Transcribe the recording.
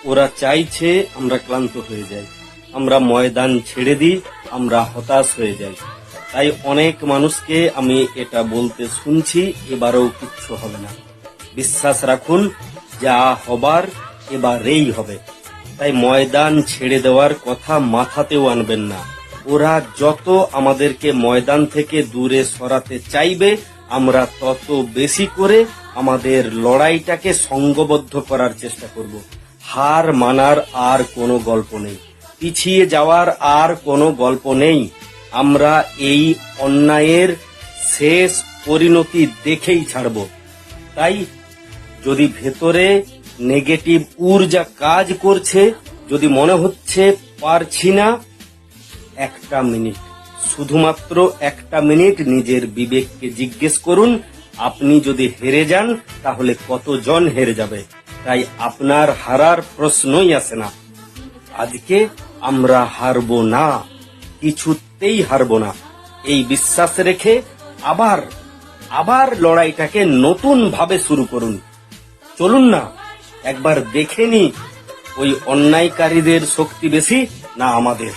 ওরা চাইছে আমরা ক্লান্ত হয়ে যাই, আমরা ময়দান ছেড়ে দিই, আমরা হতাশ হয়ে যাই। তাই অনেক মানুষকে আমি এটা বলতে শুনছি, এবারেও কিচ্ছু হবে না, বিশ্বাস রাখুন, যা হবার এবারেই হবে। তাই ময়দান ছেড়ে দেওয়ার কথা মাথাতেও আনবেন না। ওরা যত আমাদেরকে ময়দান থেকে দূরে সরাতে চাইবে, আমরা তত বেশি করে আমাদের লড়াইটাকে সংঘবদ্ধ করার চেষ্টা করব। হার মানার আর কোনো গল্প নেই, পিছিয়ে যাওয়ার আর কোনো গল্প নেই। আমরা এই অন্যায়ের শেষ পরিণতি দেখেই ছাড়ব। তাই যদি ভেতরে নেগেটিভ ঊর্জা কাজ করছে, যদি মনে হচ্ছে পারছি না, একটা মিনিট, শুধুমাত্র একটা মিনিট নিজের বিবেককে জিজ্ঞেস করুন, আপনি যদি হেরে যান তাহলে কতজন হেরে যাবে? তাই আপনার হারার প্রশ্নই আসে না। আজকে আমরা হারবো না, কিছুতেই হারবো না, এই বিশ্বাস রেখে আবার লড়াইটাকে নতুন ভাবে শুরু করুন। চলুন না, একবার দেখে নি ওই অন্যায়কারীদের শক্তি বেশি না আমাদের।